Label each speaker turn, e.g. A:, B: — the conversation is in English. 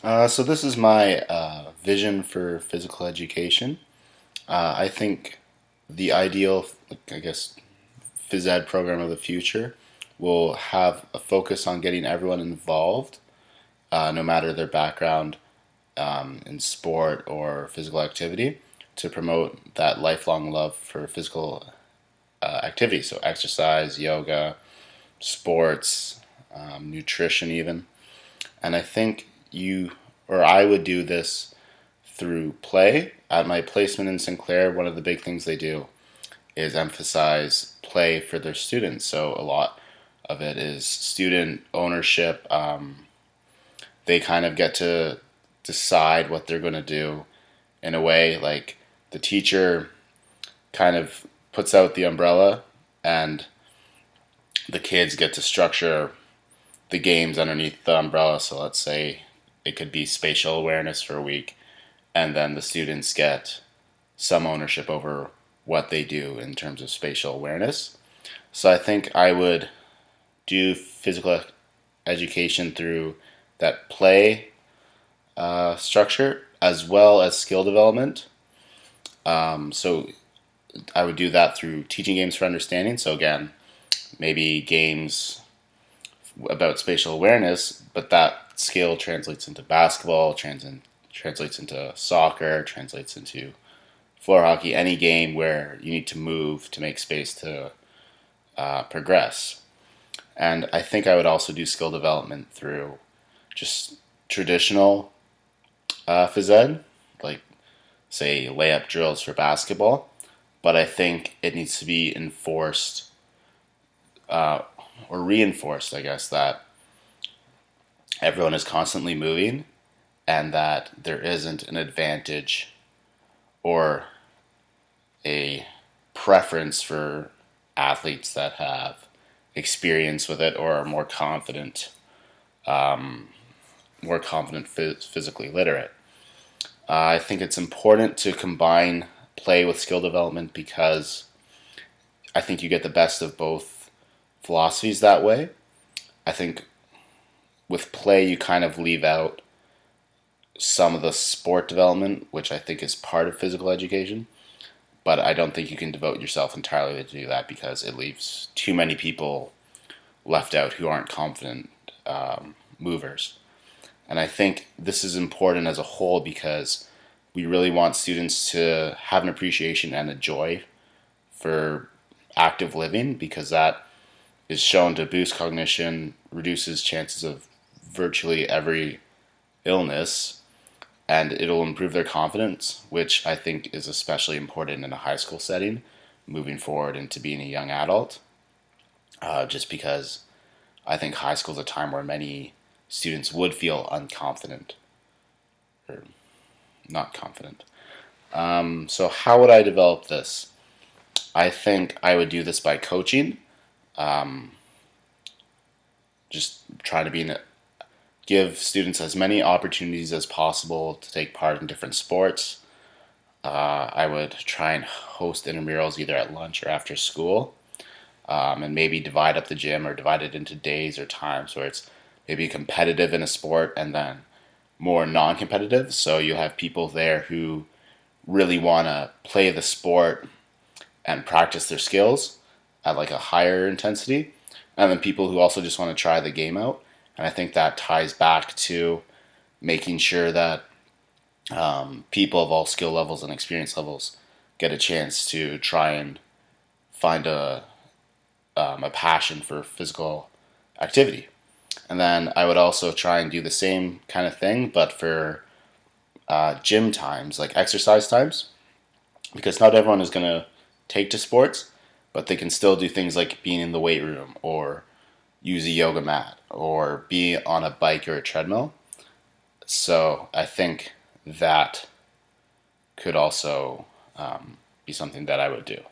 A: So this is my vision for physical education. I think the ideal, I guess, phys ed program of the future will have a focus on getting everyone involved, no matter their background in sport or physical activity, to promote that lifelong love for physical activity. So exercise, yoga, sports, nutrition, even. And I think I would do this through play. At my placement in Sinclair, one of the big things they do is emphasize play for their students. So a lot of it is student ownership. They kind of get to decide what they're going to do in a way. Like the teacher kind of puts out the umbrella, and the kids get to structure the games underneath the umbrella. So let's say it could be spatial awareness for a week, and then the students get some ownership over what they do in terms of spatial awareness. So I think I would do physical education through that play structure as well as skill development. So I would do that through teaching games for understanding. So again, maybe games about spatial awareness, but that skill translates into basketball, translates into soccer, translates into floor hockey, any game where you need to move to make space to progress. And I think I would also do skill development through just traditional phys ed, like say layup drills for basketball. But I think it needs to be enforced or reinforced, I guess, that everyone is constantly moving and that there isn't an advantage or a preference for athletes that have experience with it or are physically literate. I think it's important to combine play with skill development because I think you get the best of both philosophies that way. I think with play you kind of leave out some of the sport development, which I think is part of physical education, but I don't think you can devote yourself entirely to do that because it leaves too many people left out who aren't confident movers. And I think this is important as a whole because we really want students to have an appreciation and a joy for active living, because that is shown to boost cognition, reduces chances of virtually every illness, and it'll improve their confidence, which I think is especially important in a high school setting, moving forward into being a young adult. Just because I think high school is a time where many students would feel unconfident or not confident. So how would I develop this? I think I would do this by coaching. Just try to give students as many opportunities as possible to take part in different sports. I would try and host intramurals either at lunch or after school, and maybe divide up the gym or divide it into days or times where it's maybe competitive in a sport and then more non-competitive. So you have people there who really want to play the sport and practice their skills at like a higher intensity, and then people who also just want to try the game out. And I think that ties back to making sure that people of all skill levels and experience levels get a chance to try and find a passion for physical activity. And then I would also try and do the same kind of thing, but for gym times, like exercise times, because not everyone is going to take to sports, but they can still do things like being in the weight room or use a yoga mat or be on a bike or a treadmill. So I think that could also be something that I would do.